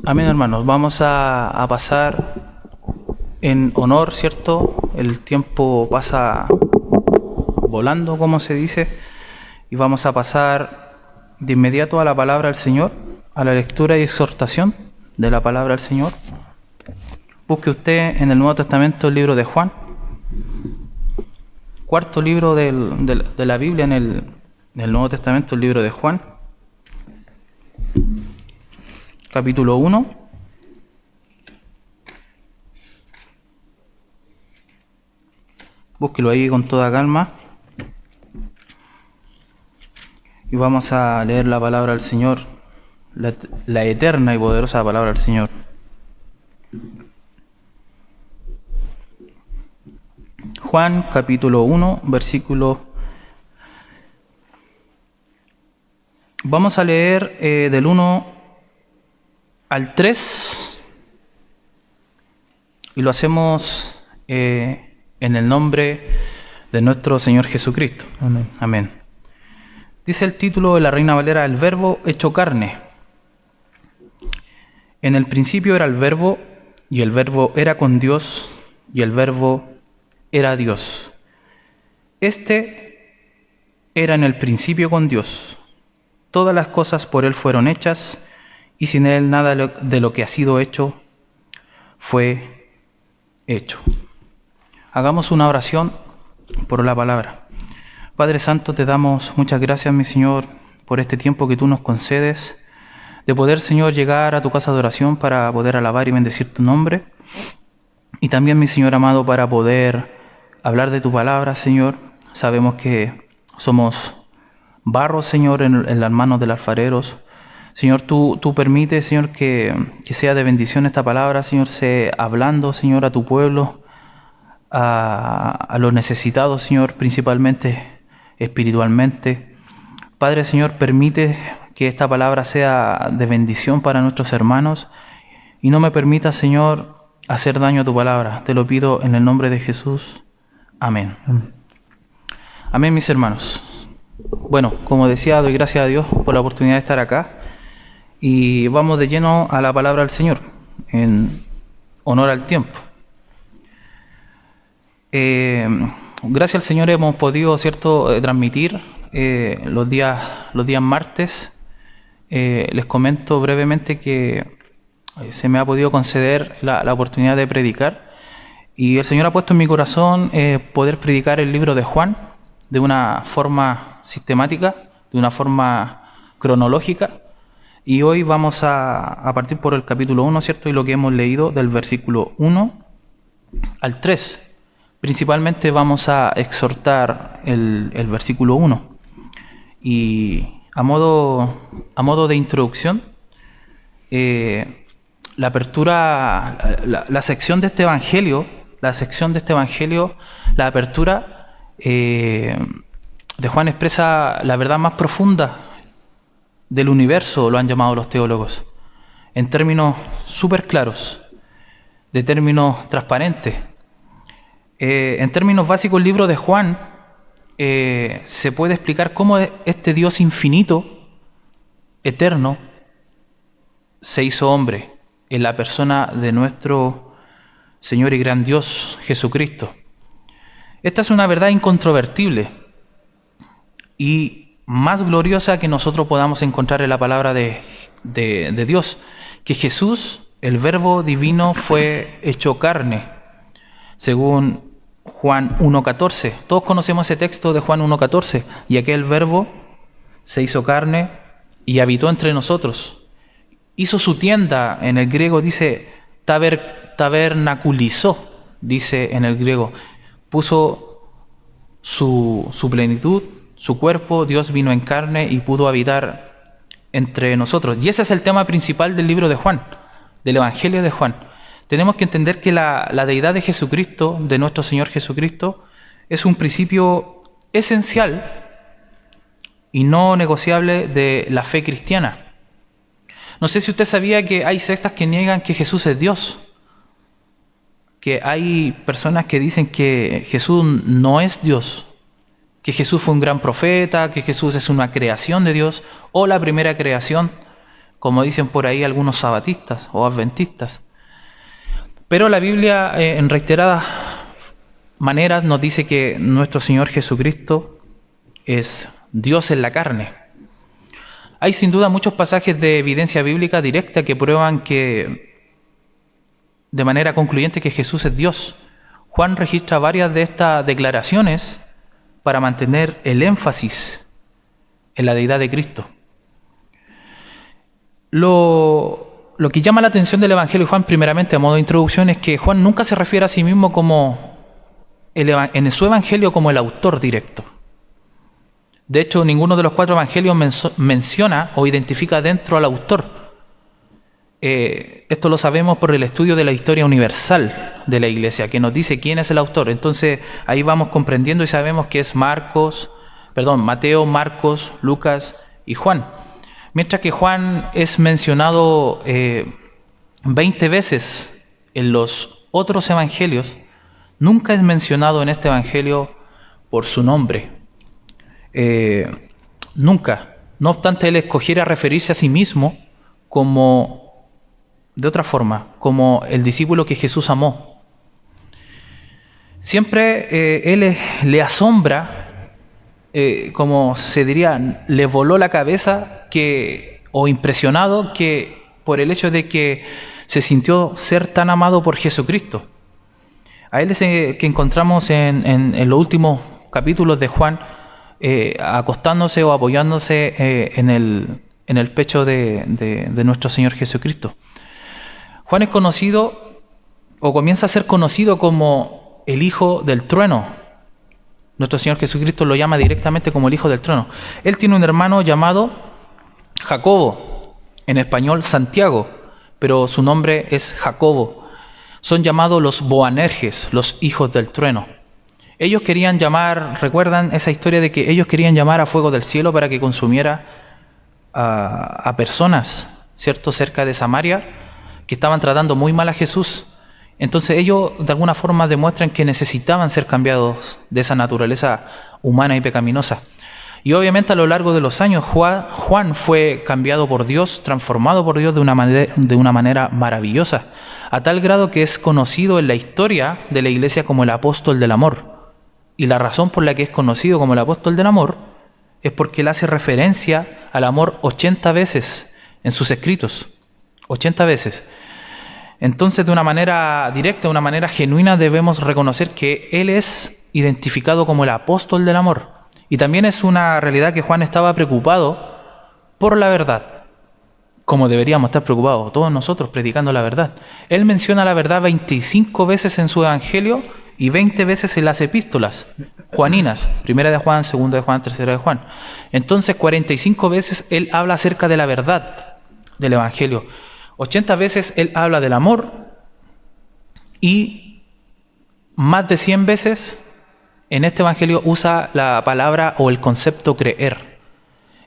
Amén, hermanos. Vamos a pasar en honor, ¿cierto? El tiempo pasa volando, como se dice, y vamos a pasar de inmediato a la palabra del Señor, a la lectura y exhortación de la palabra del Señor. Busque usted en el Nuevo Testamento el libro de Juan, cuarto libro de la Biblia en el Nuevo Testamento, el libro de Juan, capítulo 1. Búsquelo ahí con toda calma. Y vamos a leer la palabra del Señor, la eterna y poderosa palabra del Señor. Juan capítulo 1, versículo. Vamos a leer del 1 al 3 y lo hacemos en el nombre de nuestro Señor Jesucristo. Amén. Amén. Dice el título de la Reina Valera: el Verbo hecho carne. En el principio era el Verbo, y el Verbo era con Dios, y el Verbo era Dios. Este era en el principio con Dios. Todas las cosas por Él fueron hechas, y sin Él nada de lo que ha sido hecho fue hecho. Hagamos una oración por la palabra. Padre Santo, te damos muchas gracias, mi Señor, por este tiempo que tú nos concedes, de poder, Señor, llegar a tu casa de oración para poder alabar y bendecir tu nombre. Y también, mi Señor amado, para poder hablar de tu palabra, Señor. Sabemos que somos barro, Señor, en las manos del alfareros. Señor, tú permites, Señor, que sea de bendición esta palabra, Señor, sea hablando, Señor, a tu pueblo, a los necesitados, Señor, principalmente espiritualmente. Padre, Señor, permite que esta palabra sea de bendición para nuestros hermanos y no me permita, Señor, hacer daño a tu palabra. Te lo pido en el nombre de Jesús. Amén. Amén. Amén, mis hermanos. Bueno, como decía, doy gracias a Dios por la oportunidad de estar acá y vamos de lleno a la palabra del Señor en honor al tiempo. Gracias al Señor hemos podido, ¿cierto?, transmitir los días martes. Les comento brevemente que se me ha podido conceder la oportunidad de predicar y el Señor ha puesto en mi corazón poder predicar el libro de Juan de una forma sistemática, de una forma cronológica, y hoy vamos a partir por el capítulo 1, ¿cierto?, y lo que hemos leído del versículo 1 al 3. Principalmente vamos a exhortar el versículo 1. Y a modo de introducción, la apertura, la sección de este evangelio, la apertura de Juan expresa la verdad más profunda del universo, lo han llamado los teólogos, en términos súper claros, de términos transparentes. En términos básicos, el libro de Juan se puede explicar cómo este Dios infinito, eterno, se hizo hombre en la persona de nuestro Señor y gran Dios Jesucristo. Esta es una verdad incontrovertible y más gloriosa que nosotros podamos encontrar en la palabra de Dios, que Jesús, el Verbo divino, fue hecho carne, según Juan 1.14. Todos conocemos ese texto de Juan 1.14. Y aquel Verbo se hizo carne y habitó entre nosotros. Hizo su tienda, en el griego dice tabernaculizó, dice en el griego. Puso su plenitud, su cuerpo, Dios vino en carne y pudo habitar entre nosotros. Y ese es el tema principal del libro de Juan, del Evangelio de Juan. Tenemos que entender que la deidad de Jesucristo, de nuestro Señor Jesucristo, es un principio esencial y no negociable de la fe cristiana. No sé si usted sabía que hay sectas que niegan que Jesús es Dios, que hay personas que dicen que Jesús no es Dios, que Jesús fue un gran profeta, que Jesús es una creación de Dios o la primera creación. como dicen por ahí algunos sabatistas o adventistas. Pero la Biblia en reiteradas maneras nos dice que nuestro Señor Jesucristo es Dios en la carne. Hay sin duda muchos pasajes de evidencia bíblica directa que prueban que de manera concluyente que Jesús es Dios. Juan registra varias de estas declaraciones para mantener el énfasis en la deidad de Cristo. Lo que llama la atención del Evangelio de Juan, primeramente a modo de introducción, es que Juan nunca se refiere a sí mismo en su Evangelio como el autor directo. De hecho, ninguno de los 4 evangelios menciona o identifica dentro al autor. Esto lo sabemos por el estudio de la historia universal de la Iglesia, que nos dice quién es el autor. Entonces, ahí vamos comprendiendo y sabemos que es Mateo, Marcos, Lucas y Juan. Mientras que Juan es mencionado 20 veces en los otros evangelios, nunca es mencionado en este evangelio por su nombre. Nunca. No obstante, él escogiera referirse a sí mismo de otra forma, como el discípulo que Jesús amó. Siempre él le asombra, como se diría, le voló la cabeza o impresionado por el hecho de que se sintió ser tan amado por Jesucristo. A él es que encontramos en los últimos capítulos de Juan, acostándose o apoyándose en el pecho de nuestro Señor Jesucristo. Juan es conocido, o comienza a ser conocido como el Hijo del Trueno. Nuestro Señor Jesucristo lo llama directamente como el Hijo del Trueno. Él tiene un hermano llamado Jacobo, en español Santiago, pero su nombre es Jacobo. Son llamados los Boanerges, los hijos del trueno. Ellos querían ¿recuerdan esa historia de que ellos querían llamar a fuego del cielo para que consumiera a personas, ¿cierto?, cerca de Samaria, que estaban tratando muy mal a Jesús? Entonces ellos de alguna forma demuestran que necesitaban ser cambiados de esa naturaleza humana y pecaminosa. Y obviamente a lo largo de los años Juan fue cambiado por Dios, transformado por Dios de una manera maravillosa, a tal grado que es conocido en la historia de la Iglesia como el apóstol del amor. Y la razón por la que es conocido como el apóstol del amor es porque él hace referencia al amor 80 veces en sus escritos. 80 veces. Entonces, de una manera directa, de una manera genuina, debemos reconocer que él es identificado como el apóstol del amor. Y también es una realidad que Juan estaba preocupado por la verdad, como deberíamos estar preocupados todos nosotros predicando la verdad. Él menciona la verdad 25 veces en su evangelio y 20 veces en las epístolas juaninas, 1 de Juan, 2 de Juan, 3 de Juan. Entonces 45 veces él habla acerca de la verdad del evangelio, 80 veces él habla del amor y más de 100 veces en este evangelio usa la palabra o el concepto creer.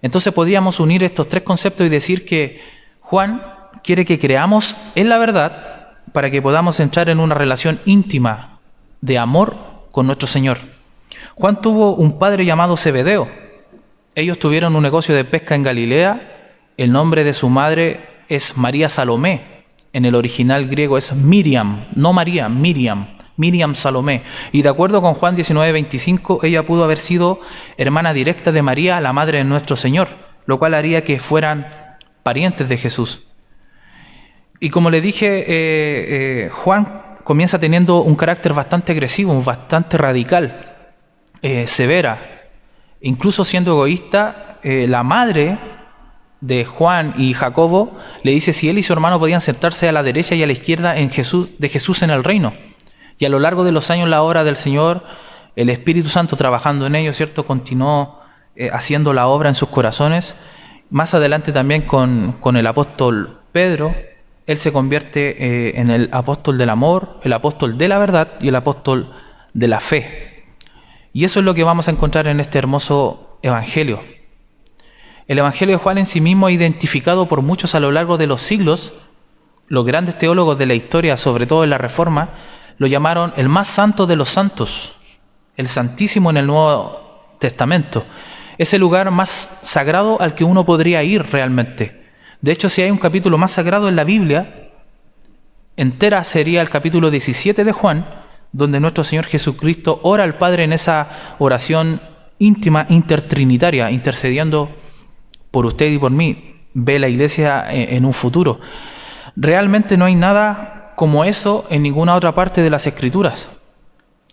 Entonces podríamos unir estos 3 conceptos y decir que Juan quiere que creamos en la verdad para que podamos entrar en una relación íntima de amor con nuestro Señor. Juan tuvo un padre llamado Zebedeo. Ellos tuvieron un negocio de pesca en Galilea. El nombre de su madre es María Salomé. En el original griego es Miriam, no María, Miriam Salomé. Y de acuerdo con Juan 19:25, ella pudo haber sido hermana directa de María, la madre de nuestro Señor, lo cual haría que fueran parientes de Jesús. Y como le dije, Juan comienza teniendo un carácter bastante agresivo, bastante radical, severa. Incluso siendo egoísta, la madre de Juan y Jacobo le dice si él y su hermano podían sentarse a la derecha y a la izquierda de Jesús en el reino. Y a lo largo de los años la obra del Señor, el Espíritu Santo trabajando en ellos, ¿cierto?, continuó haciendo la obra en sus corazones. Más adelante también con el apóstol Pedro, él se convierte en el apóstol del amor, el apóstol de la verdad y el apóstol de la fe. Y eso es lo que vamos a encontrar en este hermoso evangelio. El evangelio de Juan en sí mismo, identificado por muchos a lo largo de los siglos, los grandes teólogos de la historia, sobre todo en la Reforma, lo llamaron el más santo de los santos, el Santísimo en el Nuevo Testamento. Es el lugar más sagrado al que uno podría ir realmente, De hecho, si hay un capítulo más sagrado en la Biblia, entera sería el capítulo 17 de Juan, donde nuestro Señor Jesucristo ora al Padre en esa oración íntima, intertrinitaria, intercediendo por usted y por mí. Ve la iglesia en un futuro. Realmente no hay nada como eso en ninguna otra parte de las Escrituras.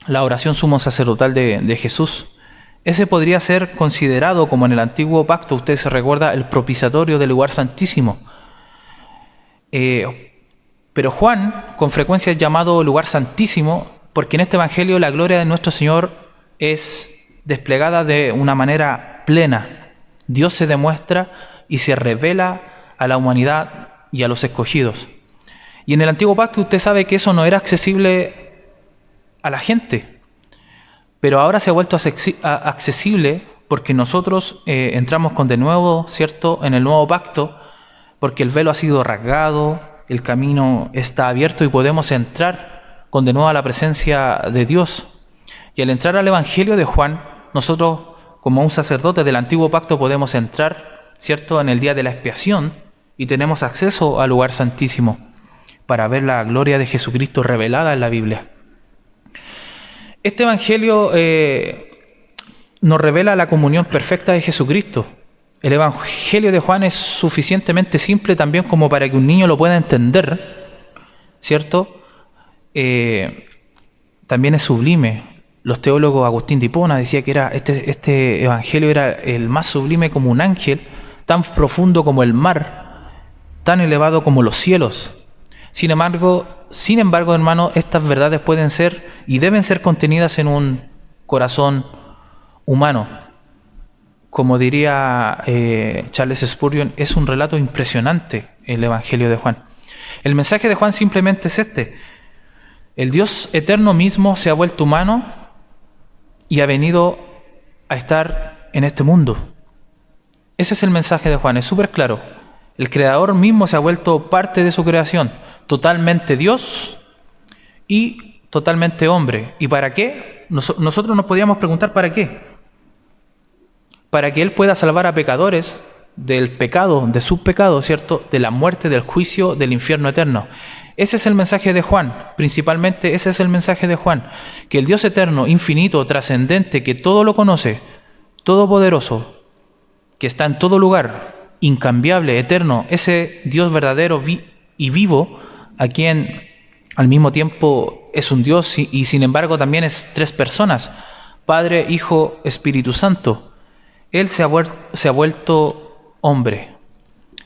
La oración sumo sacerdotal de Jesús. Ese podría ser considerado, como en el antiguo pacto, usted se recuerda, el propiciatorio del lugar santísimo. Pero Juan con frecuencia es llamado lugar santísimo porque en este evangelio la gloria de nuestro Señor es desplegada de una manera plena. Dios se demuestra y se revela a la humanidad y a los escogidos. Y en el antiguo pacto usted sabe que eso no era accesible a la gente, pero ahora se ha vuelto accesible porque nosotros entramos con de nuevo, ¿cierto?, en el nuevo pacto, porque el velo ha sido rasgado, el camino está abierto y podemos entrar con de nuevo a la presencia de Dios. Y al entrar al Evangelio de Juan, nosotros, como un sacerdote del antiguo pacto, podemos entrar, ¿cierto?, en el día de la expiación y tenemos acceso al lugar santísimo para ver la gloria de Jesucristo revelada en la Biblia. Este Evangelio nos revela la comunión perfecta de Jesucristo. El Evangelio de Juan es suficientemente simple también como para que un niño lo pueda entender, ¿cierto? También es sublime. Los teólogos Agustín de Hipona decía que era este Evangelio era el más sublime como un ángel, tan profundo como el mar, tan elevado como los cielos. Sin embargo, hermano, estas verdades pueden ser y deben ser contenidas en un corazón humano. Como diría Charles Spurgeon, es un relato impresionante el Evangelio de Juan. El mensaje de Juan simplemente es este: el Dios eterno mismo se ha vuelto humano y ha venido a estar en este mundo. Ese es el mensaje de Juan, es súper claro. El Creador mismo se ha vuelto parte de su creación, totalmente Dios y totalmente hombre. ¿Y para qué? Nosotros nos podíamos preguntar ¿para qué? Para que Él pueda salvar a pecadores del pecado, de su pecado, ¿cierto?, de la muerte, del juicio, del infierno eterno. Ese es el mensaje de Juan, principalmente ese es el mensaje de Juan, que el Dios eterno, infinito, trascendente, que todo lo conoce, todopoderoso, que está en todo lugar, incambiable, eterno, ese Dios verdadero y vivo, a quien al mismo tiempo es un Dios y sin embargo también es tres personas, Padre, Hijo, Espíritu Santo. Él se ha vuelto hombre.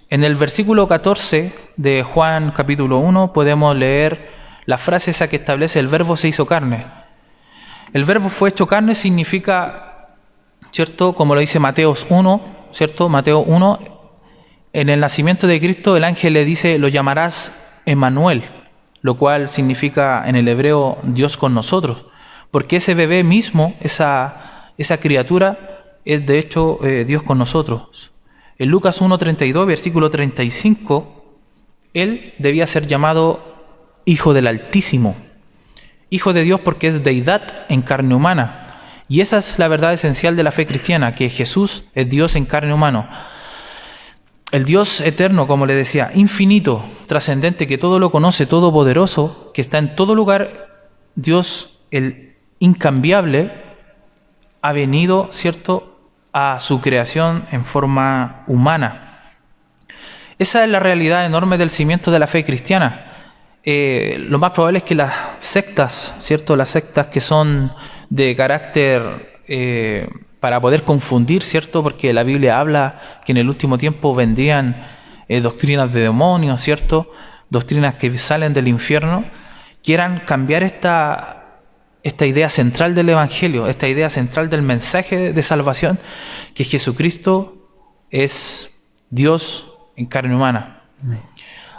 En el versículo 14 de Juan capítulo 1 podemos leer la frase esa que establece el verbo se hizo carne. El verbo fue hecho carne significa, ¿cierto?, como lo dice Mateo 1, ¿cierto? Mateo 1, en el nacimiento de Cristo el ángel le dice, lo llamarás Emmanuel, lo cual significa en el hebreo Dios con nosotros, porque ese bebé mismo, esa criatura, es de hecho Dios con nosotros. En Lucas 1:32, versículo 35, Él debía ser llamado Hijo del Altísimo, Hijo de Dios porque es deidad en carne humana. Y esa es la verdad esencial de la fe cristiana, que Jesús es Dios en carne humana. El Dios eterno, como le decía, infinito, trascendente, que todo lo conoce, todopoderoso, que está en todo lugar, Dios, el incambiable, ha venido, ¿cierto?, a su creación en forma humana. Esa es la realidad enorme del cimiento de la fe cristiana. Lo más probable es que las sectas, ¿cierto?, las sectas que son de carácter para poder confundir, ¿cierto?, porque la Biblia habla que en el último tiempo vendrían doctrinas de demonios, ¿cierto?, doctrinas que salen del infierno, quieran cambiar esta idea central del Evangelio, esta idea central del mensaje de salvación, que Jesucristo es Dios en carne humana.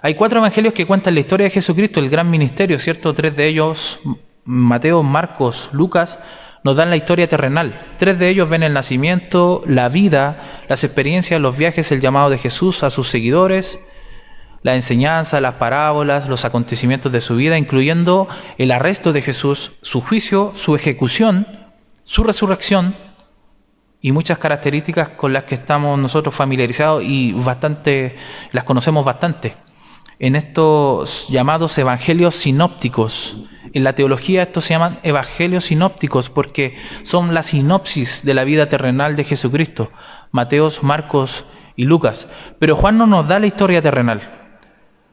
Hay 4 evangelios que cuentan la historia de Jesucristo, el gran ministerio, ¿cierto? 3 de ellos, Mateo, Marcos, Lucas, nos dan la historia terrenal. 3 de ellos ven el nacimiento, la vida, las experiencias, los viajes, el llamado de Jesús a sus seguidores, la enseñanza, las parábolas, los acontecimientos de su vida, incluyendo el arresto de Jesús, su juicio, su ejecución, su resurrección y muchas características con las que estamos nosotros familiarizados y las conocemos bastante. En estos llamados evangelios sinópticos. En la teología estos se llaman evangelios sinópticos porque son la sinopsis de la vida terrenal de Jesucristo. Mateos, Marcos y Lucas. Pero Juan no nos da la historia terrenal.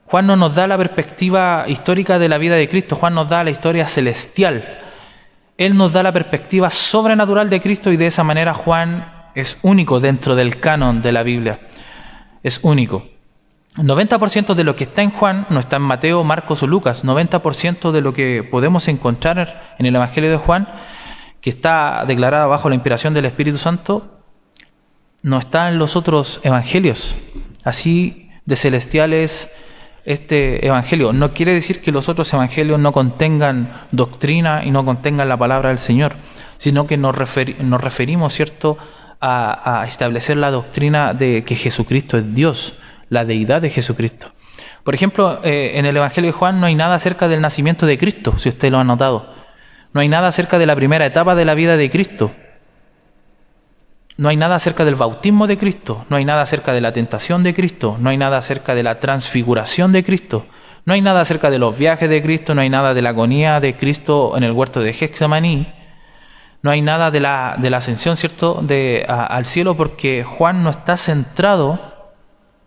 Juan no nos da la perspectiva histórica de la vida de Cristo. Juan nos da la historia celestial. Él nos da la perspectiva sobrenatural de Cristo y de esa manera Juan es único dentro del canon de la Biblia. Es único. 90% de lo que está en Juan no está en Mateo, Marcos o Lucas. 90% de lo que podemos encontrar en el Evangelio de Juan, que está declarado bajo la inspiración del Espíritu Santo, no está en los otros evangelios. Así de celestiales este evangelio. No quiere decir que los otros evangelios no contengan doctrina y no contengan la palabra del Señor, sino que nos referimos, ¿cierto?, a establecer la doctrina de que Jesucristo es Dios, la deidad de Jesucristo. Por ejemplo, en el Evangelio de Juan no hay nada acerca del nacimiento de Cristo, si usted lo ha notado. No hay nada acerca de la primera etapa de la vida de Cristo. No hay nada acerca del bautismo de Cristo. No hay nada acerca de la tentación de Cristo. No hay nada acerca de la transfiguración de Cristo. No hay nada acerca de los viajes de Cristo. No hay nada de la agonía de Cristo en el huerto de Getsemaní. No hay nada de la ascensión, ¿cierto?, al cielo, porque Juan no está centrado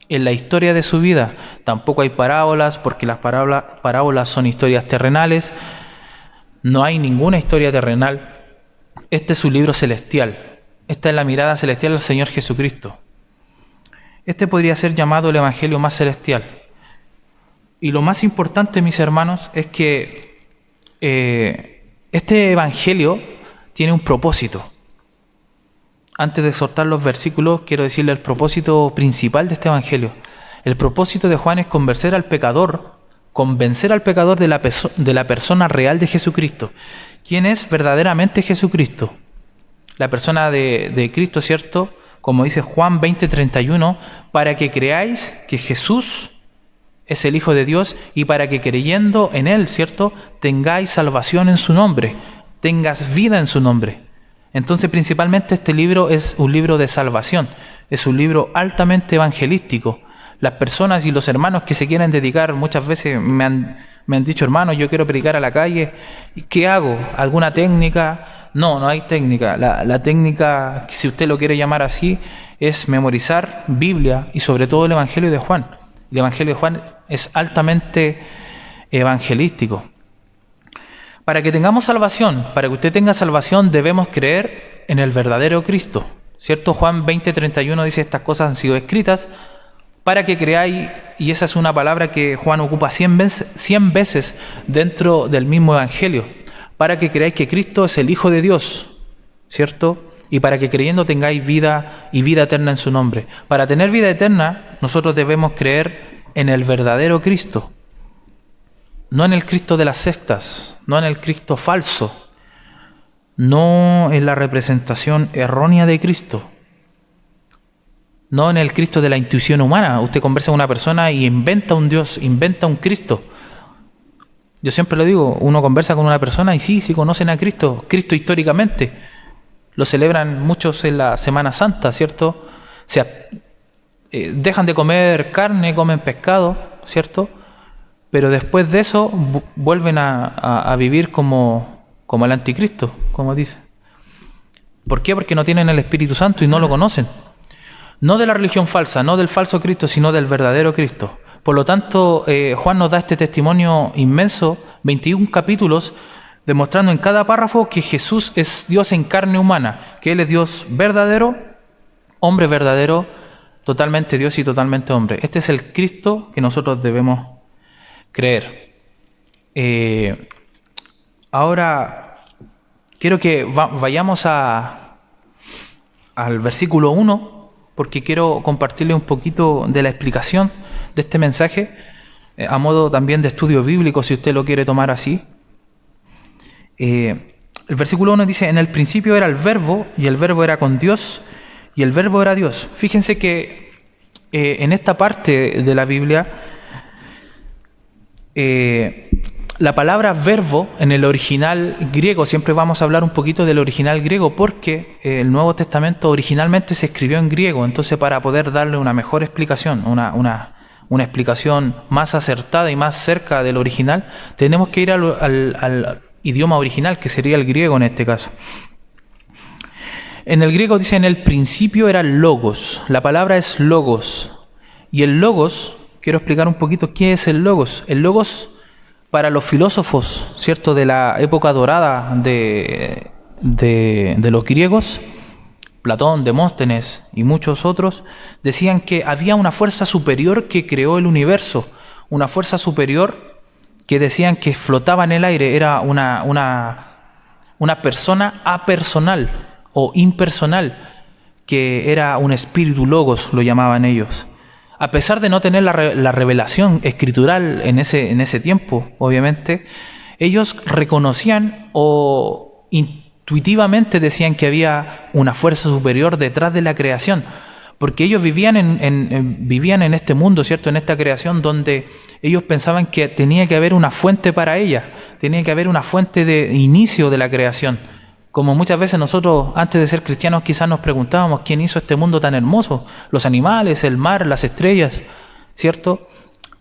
en la historia de su vida. Tampoco hay parábolas, porque las parábolas son historias terrenales. No hay ninguna historia terrenal. Este es su libro celestial. Esta es la mirada celestial del Señor Jesucristo. Este podría ser llamado el evangelio más celestial. Y lo más importante, mis hermanos, es que este evangelio tiene un propósito. Antes de soltar los versículos, quiero decirle el propósito principal de este evangelio. El propósito de Juan es convencer al pecador de la persona real de Jesucristo. ¿Quién es verdaderamente Jesucristo? La persona de Cristo, ¿cierto? Como dice Juan 20:31, para que creáis que Jesús es el Hijo de Dios y para que creyendo en Él, ¿cierto?, tengáis salvación en su nombre, tengas vida en su nombre. Entonces, principalmente este libro es un libro de salvación, es un libro altamente evangelístico. Las personas y los hermanos que se quieren dedicar, muchas veces me han dicho, hermano, yo quiero predicar a la calle, ¿qué hago? ¿Alguna técnica? No hay técnica. La técnica, si usted lo quiere llamar así, es memorizar Biblia y sobre todo el Evangelio de Juan. El Evangelio de Juan es altamente evangelístico. Para que tengamos salvación, para que usted tenga salvación, debemos creer en el verdadero Cristo. ¿Cierto? Juan 20:31 dice, estas cosas han sido escritas para que creáis, y esa es una palabra que Juan ocupa 100 veces dentro del mismo Evangelio, para que creáis que Cristo es el Hijo de Dios, ¿cierto? Y para que creyendo tengáis vida y vida eterna en su nombre. Para tener vida eterna, nosotros debemos creer en el verdadero Cristo, no en el Cristo de las sectas, no en el Cristo falso, no en la representación errónea de Cristo, no en el Cristo de la intuición humana. Usted conversa con una persona y inventa un Dios, inventa un Cristo. Yo siempre lo digo, uno conversa con una persona y sí conocen a Cristo, Cristo históricamente. Lo celebran muchos en la Semana Santa, ¿cierto? O sea, dejan de comer carne, comen pescado, ¿cierto? Pero después de eso vuelven a vivir como el anticristo, como dice. ¿Por qué? Porque no tienen el Espíritu Santo y no lo conocen. No de la religión falsa, no del falso Cristo, sino del verdadero Cristo. Por lo tanto, Juan nos da este testimonio inmenso, 21 capítulos, demostrando en cada párrafo que Jesús es Dios en carne humana, que Él es Dios verdadero, hombre verdadero, totalmente Dios y totalmente hombre. Este es el Cristo que nosotros debemos creer. Ahora, quiero que vayamos al versículo 1, porque quiero compartirle un poquito de la explicación de este mensaje, a modo también de estudio bíblico, si usted lo quiere tomar así. El versículo 1 dice, en el principio era el verbo, y el verbo era con Dios, y el verbo era Dios. Fíjense que en esta parte de la Biblia, la palabra verbo en el original griego, siempre vamos a hablar un poquito del original griego porque el Nuevo Testamento originalmente se escribió en griego, entonces para poder darle una mejor explicación, una explicación más acertada y más cerca del original, tenemos que ir al idioma original, que sería el griego en este caso. En el griego dice, en el principio era logos, la palabra es logos, y el logos, quiero explicar un poquito qué es el logos. El logos, para los filósofos, ¿cierto?, de la época dorada de los griegos, Platón, Demóstenes y muchos otros, decían que había una fuerza superior que creó el universo, una fuerza superior que decían que flotaba en el aire, era una persona apersonal o impersonal, que era un espíritu logos, lo llamaban ellos. A pesar de no tener la revelación escritural en ese tiempo, obviamente, ellos reconocían o intuitivamente decían que había una fuerza superior detrás de la creación, porque ellos vivían en este mundo, ¿cierto?, en esta creación donde ellos pensaban que tenía que haber una fuente para ella, tenía que haber una fuente de inicio de la creación. Como muchas veces nosotros, antes de ser cristianos, quizás nos preguntábamos quién hizo este mundo tan hermoso, los animales, el mar, las estrellas, ¿cierto?,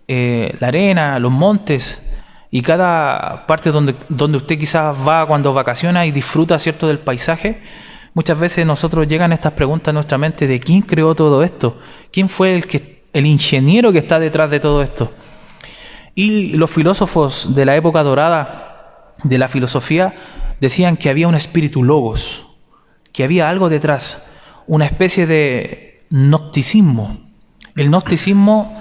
la arena, los montes, y cada parte donde usted quizás va cuando vacaciona y disfruta, ¿cierto?, del paisaje. Muchas veces nosotros llegan estas preguntas a nuestra mente de quién creó todo esto, quién fue el ingeniero que está detrás de todo esto. Y los filósofos de la época dorada de la filosofía decían que había un espíritu logos, que había algo detrás, una especie de gnosticismo. El gnosticismo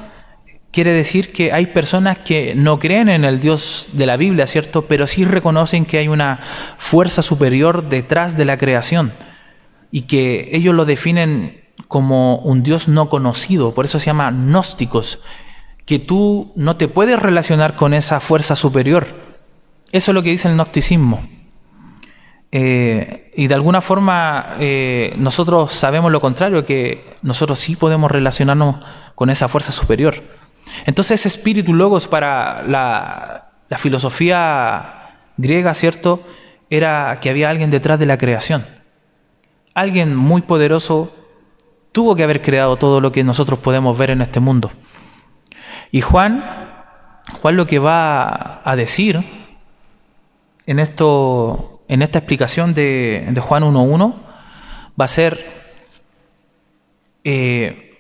quiere decir que hay personas que no creen en el Dios de la Biblia, ¿cierto?, pero sí reconocen que hay una fuerza superior detrás de la creación y que ellos lo definen como un Dios no conocido, por eso se llama gnósticos, que tú no te puedes relacionar con esa fuerza superior. Eso es lo que dice el gnosticismo. Y de alguna forma nosotros sabemos lo contrario, que nosotros sí podemos relacionarnos con esa fuerza superior. Entonces ese espíritu logos para la filosofía griega, ¿cierto?, era que había alguien detrás de la creación. Alguien muy poderoso tuvo que haber creado todo lo que nosotros podemos ver en este mundo. Y Juan lo que va a decir en esta explicación de Juan 1.1 va a ser,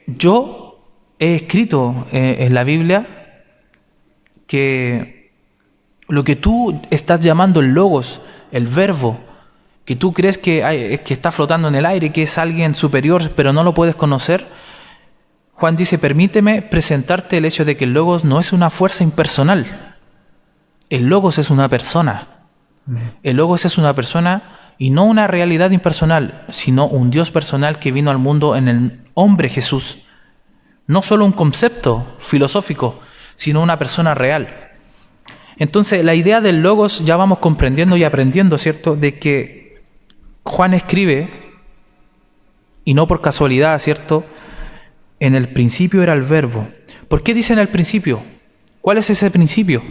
yo he escrito en la Biblia que lo que tú estás llamando el logos, el verbo, que tú crees que está flotando en el aire, que es alguien superior, pero no lo puedes conocer. Juan dice, permíteme presentarte el hecho de que el logos no es una fuerza impersonal. El logos es una persona. El logos es una persona y no una realidad impersonal, sino un Dios personal que vino al mundo en el hombre Jesús. No solo un concepto filosófico, sino una persona real. Entonces, la idea del logos ya vamos comprendiendo y aprendiendo, ¿cierto?, de que Juan escribe, y no por casualidad, ¿cierto?, en el principio era el verbo. ¿Por qué dice en el principio? ¿Cuál es ese principio?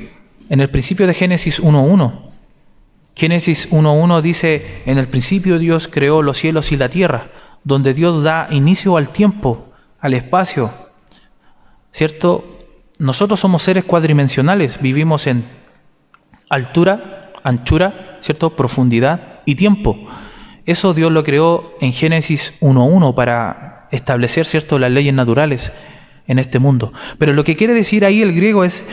En el principio de Génesis 1.1. Génesis 1.1 dice, en el principio Dios creó los cielos y la tierra, donde Dios da inicio al tiempo, al espacio, ¿cierto? Nosotros somos seres cuadridimensionales, vivimos en altura, anchura, ¿cierto?, profundidad y tiempo. Eso Dios lo creó en Génesis 1.1 para establecer, ¿cierto?, las leyes naturales en este mundo. Pero lo que quiere decir ahí el griego es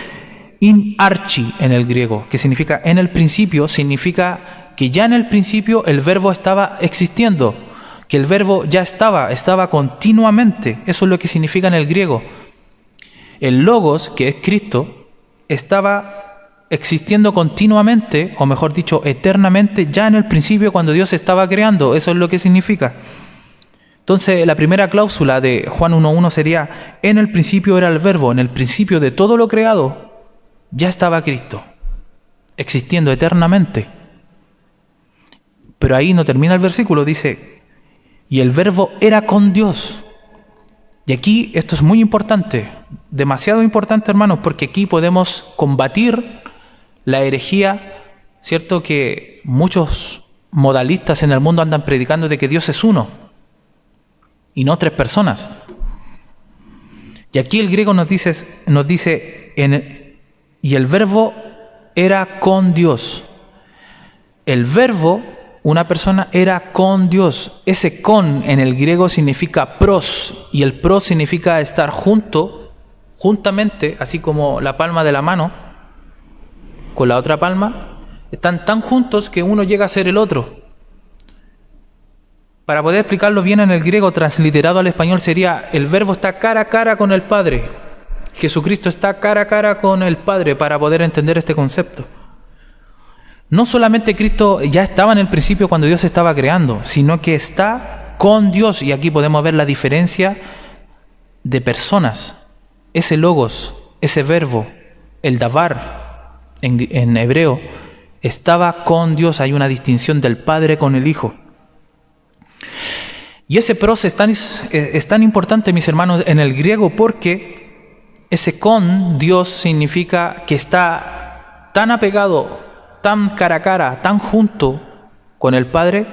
in archi en el griego, que significa en el principio, significa que ya en el principio el verbo estaba existiendo, que el verbo ya estaba continuamente. Eso es lo que significa en el griego. El logos, que es Cristo, estaba existiendo continuamente, o mejor dicho, eternamente, ya en el principio cuando Dios estaba creando. Eso es lo que significa. Entonces, la primera cláusula de Juan 1.1 sería, en el principio era el verbo, en el principio de todo lo creado, ya estaba Cristo, existiendo eternamente. Pero ahí no termina el versículo, dice, y el verbo era con Dios. Y aquí esto es muy importante, demasiado importante, hermanos, porque aquí podemos combatir la herejía, ¿cierto?, que muchos modalistas en el mundo andan predicando de que Dios es uno y no tres personas. Y aquí el griego nos dice y el verbo era con Dios. El verbo, una persona, era con Dios. Ese con en el griego significa pros, y el pros significa estar juntamente, así como la palma de la mano con la otra palma, están tan juntos que uno llega a ser el otro. Para poder explicarlo bien en el griego, transliterado al español sería: el verbo está cara a cara con el Padre. Jesucristo está cara a cara con el Padre, para poder entender este concepto. No solamente Cristo ya estaba en el principio cuando Dios estaba creando, sino que está con Dios. Y aquí podemos ver la diferencia de personas. Ese logos, ese verbo, el davar en hebreo, estaba con Dios. Hay una distinción del Padre con el Hijo. Y ese pros es tan importante, mis hermanos, en el griego, porque ese con Dios significa que está tan apegado, tan cara a cara, tan junto con el Padre,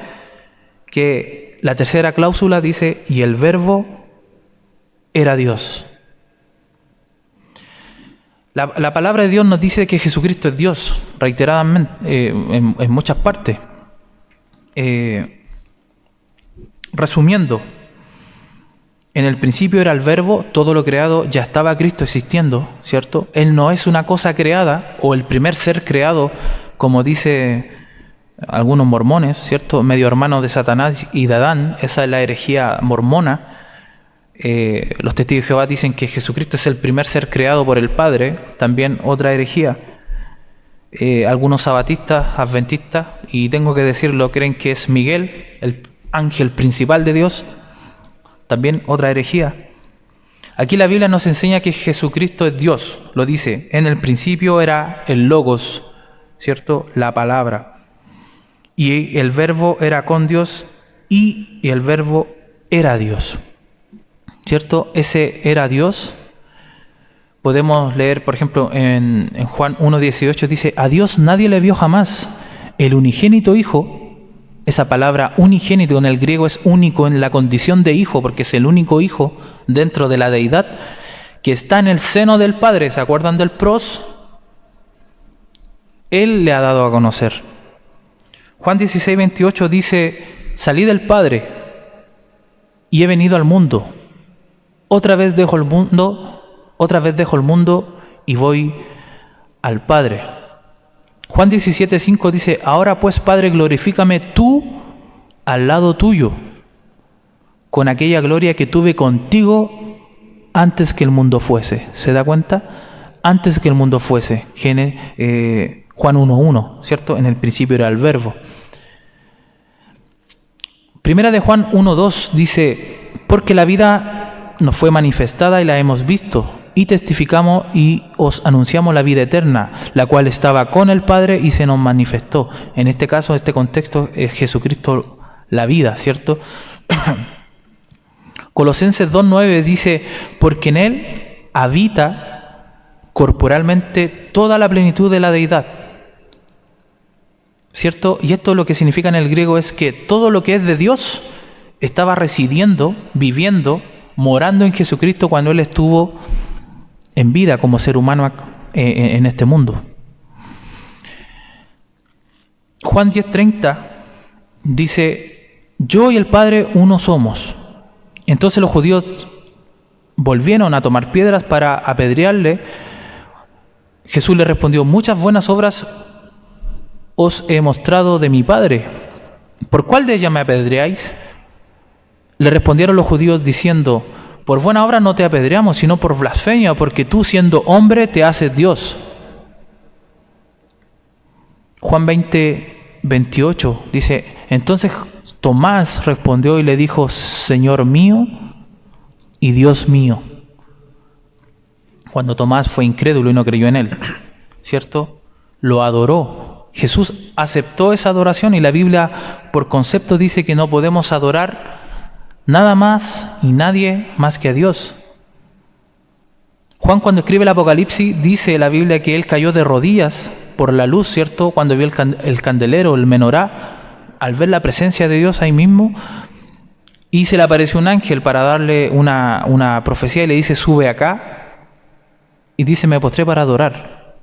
que la tercera cláusula dice: y el verbo era Dios. La palabra de Dios nos dice que Jesucristo es Dios, reiteradamente, en muchas partes. Resumiendo, en el principio era el verbo, todo lo creado, ya estaba Cristo existiendo, ¿cierto? Él no es una cosa creada o el primer ser creado, como dice algunos mormones, ¿cierto? Medio hermano de Satanás y de Adán. Esa es la herejía mormona. Los testigos de Jehová dicen que Jesucristo es el primer ser creado por el Padre, también otra herejía. Algunos sabatistas, adventistas, y tengo que decirlo, creen que es Miguel, el ángel principal de Dios, también otra herejía. Aquí la Biblia nos enseña que Jesucristo es Dios, lo dice: en el principio era el Logos, ¿cierto?, la palabra, y el verbo era con Dios, y el verbo era Dios, ¿cierto? Ese era Dios. Podemos leer, por ejemplo, en Juan 1:18, dice: a Dios nadie le vio jamás, el unigénito Hijo. Esa palabra unigénito en el griego es único en la condición de hijo, porque es el único hijo dentro de la deidad que está en el seno del Padre. ¿Se acuerdan del pros? Él le ha dado a conocer. Juan 16:28 dice: salí del Padre y he venido al mundo. Otra vez dejo el mundo y voy al Padre. Juan 17:5 dice: ahora pues, Padre, glorifícame tú al lado tuyo, con aquella gloria que tuve contigo antes que el mundo fuese. ¿Se da cuenta? Antes que el mundo fuese. Juan 1:1, ¿cierto? En el principio era el verbo. Primera de Juan 1:2 dice: porque la vida nos fue manifestada y la hemos visto, y testificamos y os anunciamos la vida eterna, la cual estaba con el Padre y se nos manifestó. En este caso, este contexto es Jesucristo, la vida, ¿cierto? Colosenses 2:9 dice: porque en Él habita corporalmente toda la plenitud de la deidad, ¿cierto? Y esto lo que significa en el griego es que todo lo que es de Dios estaba residiendo, viviendo, morando en Jesucristo cuando Él estuvo en vida como ser humano en este mundo. Juan 10:30 dice: yo y el Padre uno somos. Entonces los judíos volvieron a tomar piedras para apedrearle. Jesús le respondió: muchas buenas obras os he mostrado de mi Padre, ¿por cuál de ellas me apedreáis? Le respondieron los judíos diciendo: por buena obra no te apedreamos, sino por blasfemia, porque tú, siendo hombre, te haces Dios. Juan 20:28 dice: entonces Tomás respondió y le dijo: Señor mío y Dios mío. Cuando Tomás fue incrédulo y no creyó en Él, ¿cierto? Lo adoró. Jesús aceptó esa adoración, y la Biblia por concepto dice que no podemos adorar nada más y nadie más que a Dios. Juan, cuando escribe el Apocalipsis, dice la Biblia que él cayó de rodillas por la luz, ¿cierto? Cuando vio el candelero, el menorá, al ver la presencia de Dios ahí mismo, y se le apareció un ángel para darle una profecía y le dice, sube acá, y dice, me postré para adorar.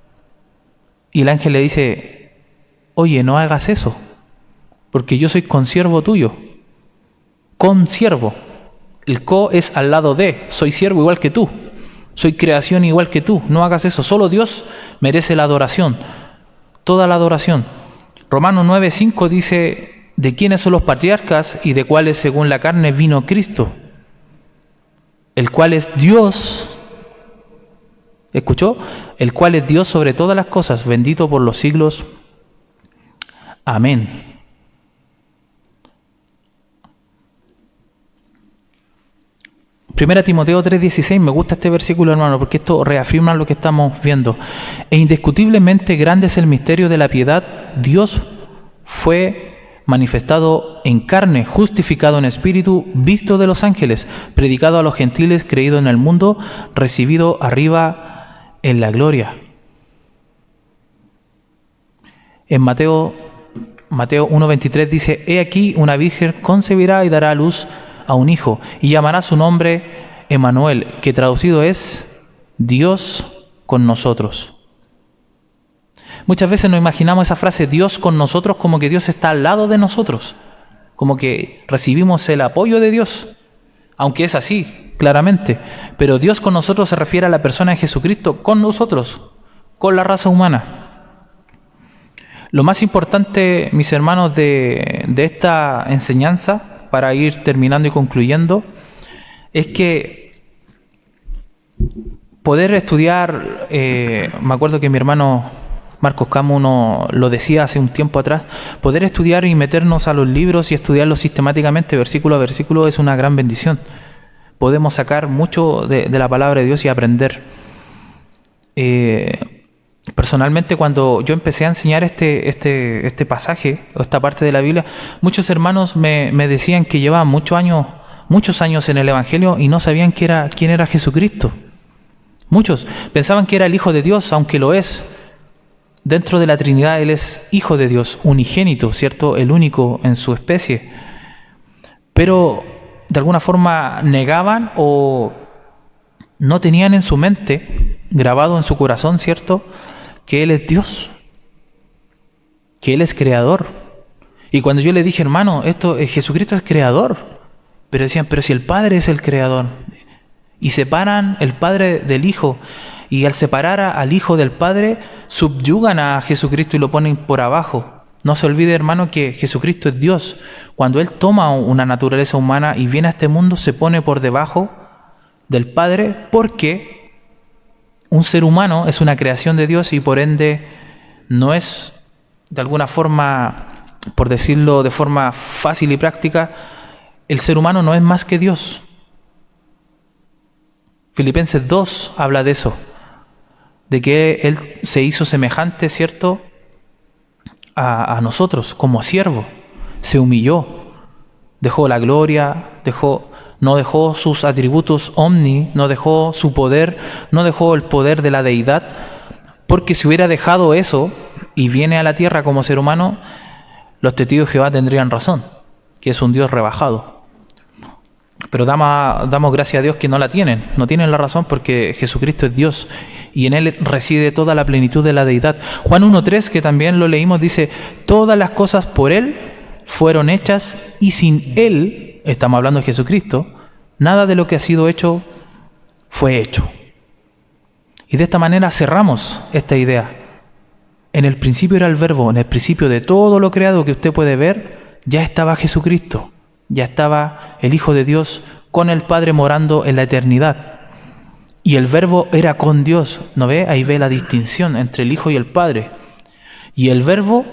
Y el ángel le dice, oye, no hagas eso, porque yo soy consiervo tuyo. Consiervo. El co es al lado de, soy siervo igual que tú, soy creación igual que tú, no hagas eso. Solo Dios merece la adoración, toda la adoración. Romanos 9:5 dice, ¿de quiénes son los patriarcas y de cuáles según la carne vino Cristo? El cual es Dios, ¿escuchó? El cual es Dios sobre todas las cosas, bendito por los siglos. Amén. Primera Timoteo 3:16, me gusta este versículo, hermano, porque esto reafirma lo que estamos viendo. E indiscutiblemente grande es el misterio de la piedad. Dios fue manifestado en carne, justificado en espíritu, visto de los ángeles, predicado a los gentiles, creído en el mundo, recibido arriba en la gloria. En Mateo 1:23 dice, he aquí una virgen concebirá y dará a luz a un hijo, y llamará su nombre Emmanuel, que traducido es Dios con nosotros. Muchas veces nos imaginamos esa frase Dios con nosotros como que Dios está al lado de nosotros, como que recibimos el apoyo de Dios, aunque es así, claramente, pero Dios con nosotros se refiere a la persona de Jesucristo con nosotros, con la raza humana. Lo más importante, mis hermanos, de esta enseñanza, para ir terminando y concluyendo, es que poder estudiar, me acuerdo que mi hermano Marcos Camo lo decía hace un tiempo atrás, poder estudiar y meternos a los libros y estudiarlos sistemáticamente, versículo a versículo, es una gran bendición. Podemos sacar mucho de la palabra de Dios y aprender. Personalmente, cuando yo empecé a enseñar este pasaje, o esta parte de la Biblia, muchos hermanos me decían que llevaban muchos años en el Evangelio y no sabían quién era Jesucristo. Muchos pensaban que era el Hijo de Dios, aunque lo es. Dentro de la Trinidad, Él es Hijo de Dios, unigénito, ¿cierto? El único en su especie. Pero de alguna forma negaban o no tenían en su mente, grabado en su corazón, ¿cierto?, que Él es Dios, que Él es creador. Y cuando yo le dije, hermano, Jesucristo es creador, pero decían, pero si el Padre es el creador, y separan el Padre del Hijo, y al separar al Hijo del Padre, subyugan a Jesucristo y lo ponen por abajo. No se olvide, hermano, que Jesucristo es Dios. Cuando Él toma una naturaleza humana y viene a este mundo, se pone por debajo del Padre, porque un ser humano es una creación de Dios y por ende no es, de alguna forma, por decirlo de forma fácil y práctica, el ser humano no es más que Dios. Filipenses 2 habla de eso, de que Él se hizo semejante, ¿cierto?, a nosotros como siervo, se humilló, dejó la gloria, no dejó sus atributos omni, no dejó su poder, no dejó el poder de la deidad, porque si hubiera dejado eso y viene a la tierra como ser humano, los testigos de Jehová tendrían razón, que es un Dios rebajado. Pero damos gracias a Dios que no tienen la razón, porque Jesucristo es Dios y en Él reside toda la plenitud de la deidad. Juan 1:3, que también lo leímos, dice, todas las cosas por Él fueron hechas y sin Él, estamos hablando de Jesucristo, nada de lo que ha sido hecho fue hecho. Y de esta manera cerramos esta idea. En el principio era el Verbo, en el principio de todo lo creado que usted puede ver, ya estaba Jesucristo, ya estaba el Hijo de Dios con el Padre morando en la eternidad. Y el Verbo era con Dios, ¿no ve? Ahí ve la distinción entre el Hijo y el Padre. Y el Verbo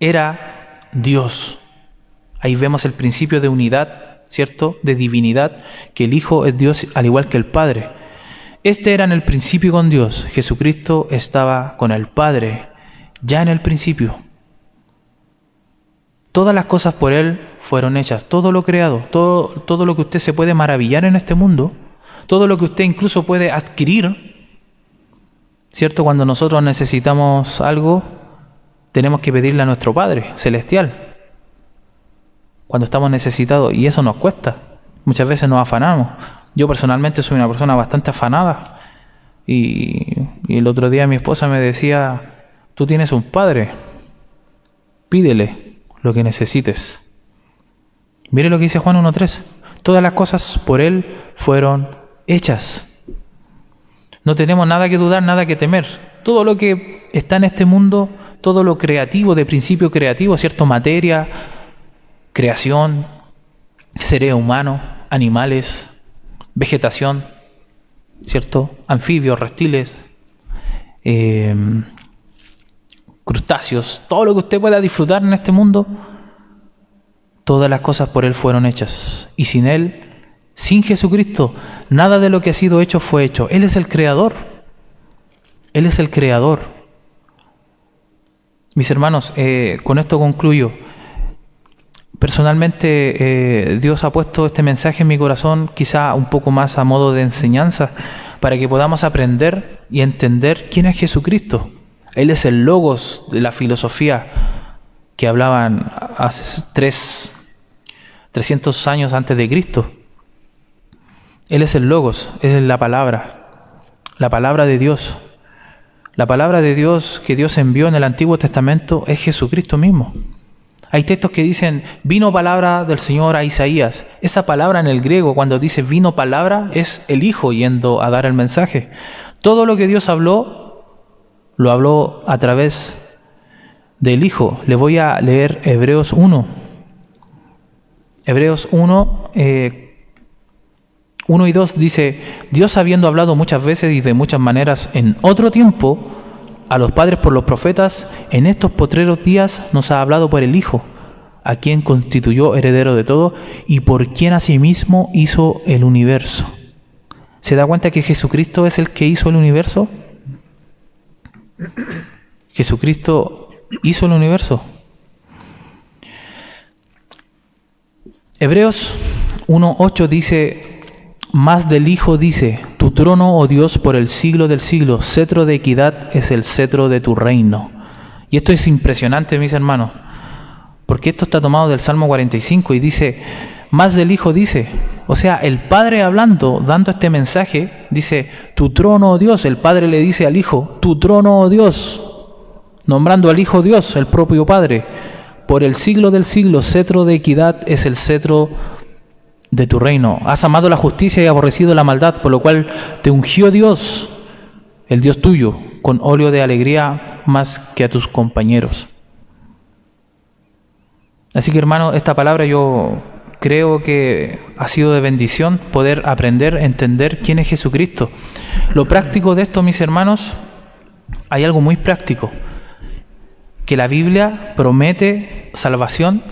era Dios. Ahí vemos el principio de unidad, ¿cierto?, de divinidad, que el Hijo es Dios al igual que el Padre. Este era en el principio con Dios. Jesucristo estaba con el Padre ya en el principio. Todas las cosas por Él fueron hechas, todo lo creado, todo lo que usted se puede maravillar en este mundo, todo lo que usted incluso puede adquirir, ¿cierto? Cuando nosotros necesitamos algo, tenemos que pedirle a nuestro Padre Celestial. Cuando estamos necesitados, y eso nos cuesta. Muchas veces nos afanamos. Yo personalmente soy una persona bastante afanada. Y el otro día mi esposa me decía, tú tienes un Padre, pídele lo que necesites. Mire lo que dice Juan 1:3. Todas las cosas por Él fueron hechas. No tenemos nada que dudar, nada que temer. Todo lo que está en este mundo, todo lo creativo, de principio creativo, ¿cierto? Materia, creación, seres humanos, animales, vegetación, ¿cierto? Anfibios, reptiles, crustáceos, todo lo que usted pueda disfrutar en este mundo, todas las cosas por Él fueron hechas. Y sin Él, sin Jesucristo, nada de lo que ha sido hecho fue hecho. Él es el Creador. Él es el Creador. Mis hermanos, con esto concluyo. Personalmente, Dios ha puesto este mensaje en mi corazón, quizá un poco más a modo de enseñanza, para que podamos aprender y entender quién es Jesucristo. Él es el Logos de la filosofía que hablaban hace 300 años antes de Cristo. Él es el Logos, es la palabra de Dios. La palabra de Dios que Dios envió en el Antiguo Testamento es Jesucristo mismo. Hay textos que dicen, vino palabra del Señor a Isaías. Esa palabra en el griego, cuando dice vino palabra, es el Hijo yendo a dar el mensaje. Todo lo que Dios habló, lo habló a través del Hijo. Le voy a leer Hebreos 1. Hebreos 1, 1 y 2 dice, Dios habiendo hablado muchas veces y de muchas maneras en otro tiempo, a los padres por los profetas, en estos postreros días nos ha hablado por el Hijo, a quien constituyó heredero de todo y por quien asimismo hizo el universo. ¿Se da cuenta que Jesucristo es el que hizo el universo? Jesucristo hizo el universo. Hebreos 1:8 dice, más del Hijo dice, tu trono, oh Dios, por el siglo del siglo, cetro de equidad es el cetro de tu reino. Y esto es impresionante, mis hermanos, porque esto está tomado del Salmo 45 y dice, más del Hijo dice, o sea, el Padre hablando, dando este mensaje, dice, tu trono, oh Dios, el Padre le dice al Hijo, tu trono, oh Dios, nombrando al Hijo Dios, el propio Padre, por el siglo del siglo, cetro de equidad es el cetro de tu reino. Has amado la justicia y aborrecido la maldad, por lo cual te ungió Dios, el Dios tuyo, con óleo de alegría más que a tus compañeros. Así que, hermano, esta palabra yo creo que ha sido de bendición poder aprender, entender quién es Jesucristo. Lo práctico de esto, mis hermanos, hay algo muy práctico, que la Biblia promete salvación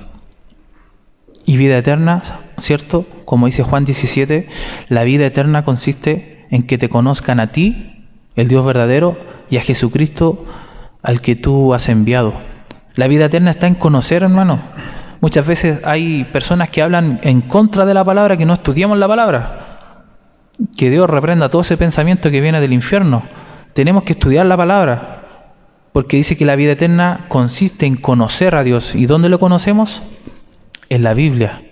y vida eterna, ¿cierto? Como dice Juan 17, la vida eterna consiste en que te conozcan a ti, el Dios verdadero, y a Jesucristo, al que tú has enviado. La vida eterna está en conocer, hermano. Muchas veces hay personas que hablan en contra de la palabra, que no estudiamos la palabra. Que Dios reprenda todo ese pensamiento que viene del infierno. Tenemos que estudiar la palabra, porque dice que la vida eterna consiste en conocer a Dios. ¿Y dónde lo conocemos? En la Biblia.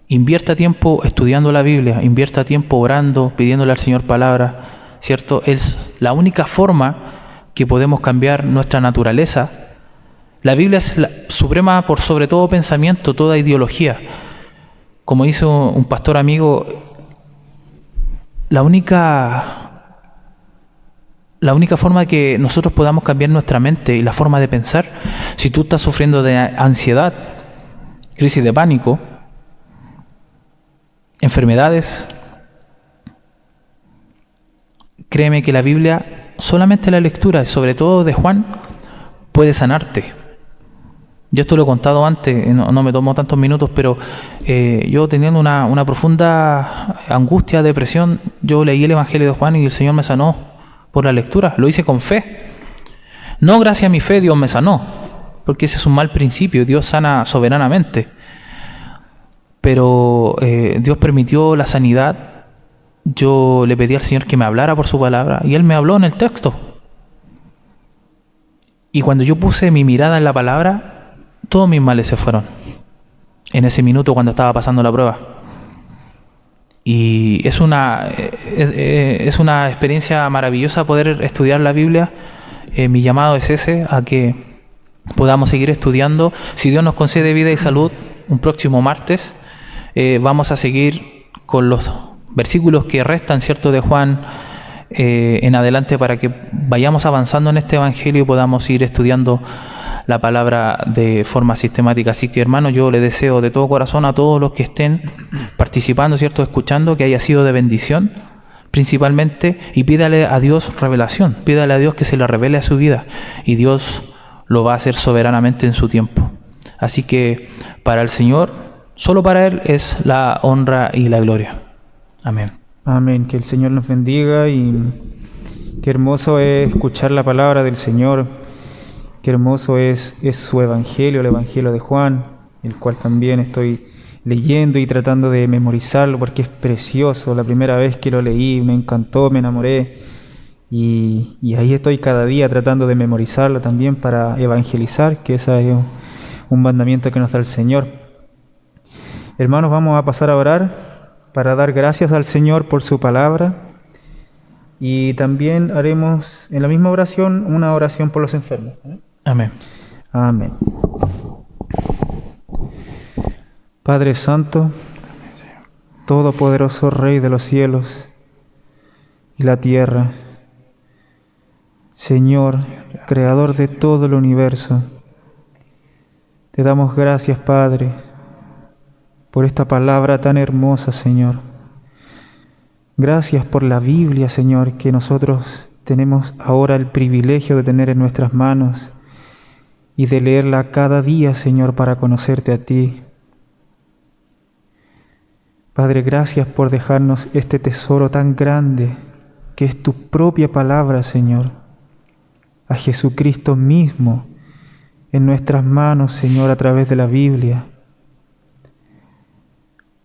Invierta tiempo estudiando la Biblia, invierta tiempo orando, pidiéndole al Señor palabra, ¿cierto? Es la única forma que podemos cambiar nuestra naturaleza. La Biblia es la suprema por sobre todo pensamiento, toda ideología. Como hizo un pastor amigo, la única forma que nosotros podamos cambiar nuestra mente y la forma de pensar, si tú estás sufriendo de ansiedad, crisis de pánico, enfermedades, créeme que la Biblia, solamente la lectura, sobre todo de Juan, puede sanarte. Yo esto lo he contado antes, no me tomó tantos minutos, pero yo teniendo una profunda angustia, depresión, yo leí el Evangelio de Juan y el Señor me sanó por la lectura. Lo hice con fe. No gracias a mi fe Dios me sanó, porque ese es un mal principio. Dios sana soberanamente. Pero Dios permitió la sanidad. Yo le pedí al Señor que me hablara por su palabra y Él me habló en el texto. Y cuando yo puse mi mirada en la palabra, todos mis males se fueron. En ese minuto cuando estaba pasando la prueba. Y es una experiencia maravillosa poder estudiar la Biblia. Mi llamado es ese, a que podamos seguir estudiando. Si Dios nos concede vida y salud, un próximo martes vamos a seguir con los versículos que restan, ¿cierto?, de Juan en adelante, para que vayamos avanzando en este evangelio y podamos ir estudiando la palabra de forma sistemática. Así que, hermanos, yo le deseo de todo corazón a todos los que estén participando, ¿cierto?, escuchando, que haya sido de bendición principalmente, y pídale a Dios revelación, pídale a Dios que se le revele a su vida, y Dios lo va a hacer soberanamente en su tiempo. Así que para el Señor, solo para Él es la honra y la gloria. Amén. Amén. Que el Señor nos bendiga, y qué hermoso es escuchar la palabra del Señor. Qué hermoso es su evangelio, el evangelio de Juan, el cual también estoy leyendo y tratando de memorizarlo porque es precioso. La primera vez que lo leí me encantó, me enamoré, y ahí estoy cada día tratando de memorizarlo también para evangelizar, que ese es un mandamiento que nos da el Señor. Hermanos, vamos a pasar a orar para dar gracias al Señor por su palabra, y también haremos en la misma oración una oración por los enfermos. Amén. Amén. Padre Santo, Todopoderoso Rey de los cielos y la tierra, Señor, Creador de todo el universo, te damos gracias, Padre, por esta palabra tan hermosa, Señor. Gracias por la Biblia, Señor, que nosotros tenemos ahora el privilegio de tener en nuestras manos y de leerla cada día, Señor, para conocerte a ti. Padre, gracias por dejarnos este tesoro tan grande que es tu propia palabra, Señor, a Jesucristo mismo en nuestras manos, Señor, a través de la Biblia.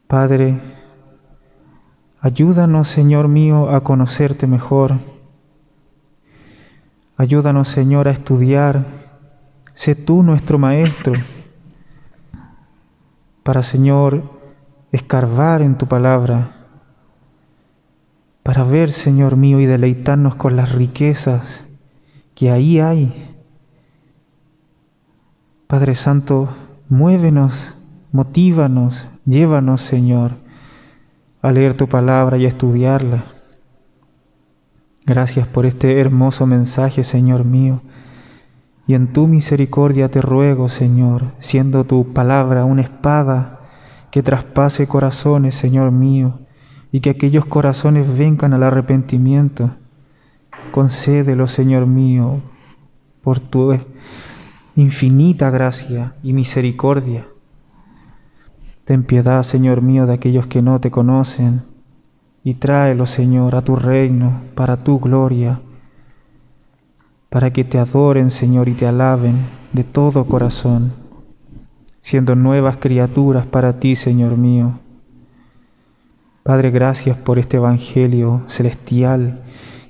Padre, ayúdanos, Señor mío, a conocerte mejor. Ayúdanos, Señor, a estudiar. Sé tú nuestro Maestro, para, Señor, escarbar en tu palabra, para ver, Señor mío, y deleitarnos con las riquezas que ahí hay. Padre Santo, muévenos, motívanos, llévanos, Señor, a leer tu palabra y a estudiarla. Gracias por este hermoso mensaje, Señor mío, y en tu misericordia te ruego, Señor, siendo tu palabra una espada que traspase corazones, Señor mío, y que aquellos corazones vengan al arrepentimiento. Concédelo, Señor mío, por tu infinita gracia y misericordia. Ten piedad, Señor mío, de aquellos que no te conocen, y tráelos, Señor, a tu reino, para tu gloria, para que te adoren, Señor, y te alaben de todo corazón, siendo nuevas criaturas para ti, Señor mío. Padre, gracias por este Evangelio celestial,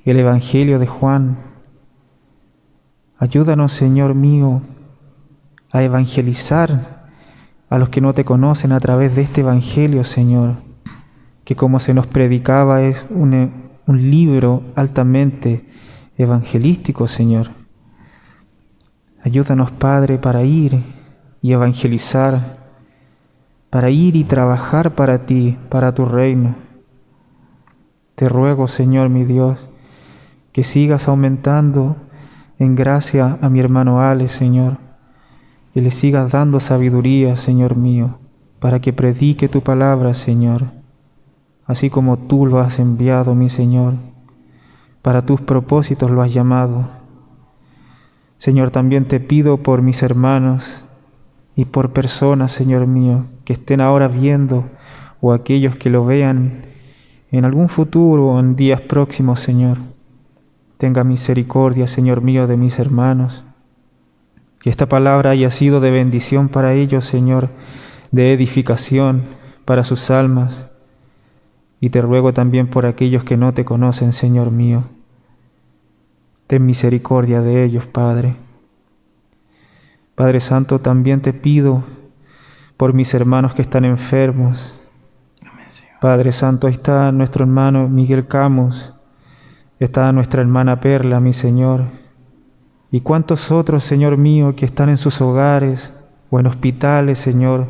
el Evangelio de Juan. Ayúdanos, Señor mío, a evangelizar a los que no te conocen a través de este Evangelio, Señor, que como se nos predicaba es un libro altamente evangelístico, Señor. Ayúdanos, Padre, para ir y evangelizar, para ir y trabajar para ti, para tu reino. Te ruego, Señor, mi Dios, que sigas aumentando en gracia a mi hermano Ale, Señor, que le sigas dando sabiduría, Señor mío, para que predique tu palabra, Señor, así como tú lo has enviado, mi Señor, para tus propósitos lo has llamado. Señor, también te pido por mis hermanos y por personas, Señor mío, que estén ahora viendo, o aquellos que lo vean en algún futuro o en días próximos, Señor. Tenga misericordia, Señor mío, de mis hermanos. Que esta palabra haya sido de bendición para ellos, Señor, de edificación para sus almas. Y te ruego también por aquellos que no te conocen, Señor mío. Ten misericordia de ellos, Padre. Padre Santo, también te pido por mis hermanos que están enfermos. Padre Santo, ahí está nuestro hermano Miguel Camus, está nuestra hermana Perla, mi Señor, y cuántos otros, Señor mío, que están en sus hogares o en hospitales, Señor,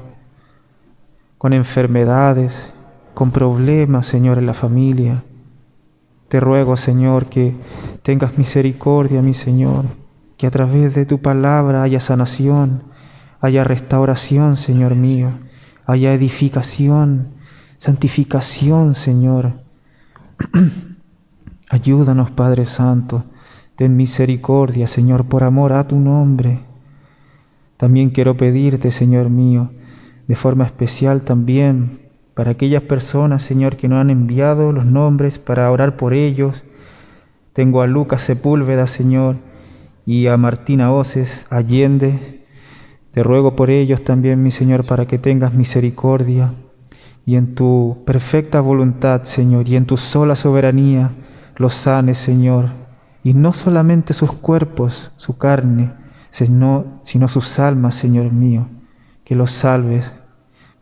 con enfermedades, con problemas, Señor, en la familia. Te ruego, Señor, que tengas misericordia, mi Señor, que a través de tu palabra haya sanación, haya restauración, Señor mío, haya edificación, santificación, Señor. Ayúdanos, Padre Santo, ten misericordia, Señor, por amor a tu nombre. También quiero pedirte, Señor mío, de forma especial también, para aquellas personas, Señor, que nos han enviado los nombres para orar por ellos. Tengo a Lucas Sepúlveda, Señor, y a Martina Oces Allende. Te ruego por ellos también, mi Señor, para que tengas misericordia y en tu perfecta voluntad, Señor, y en tu sola soberanía, los sanes, Señor, y no solamente sus cuerpos, su carne, sino sus almas, Señor mío, que los salves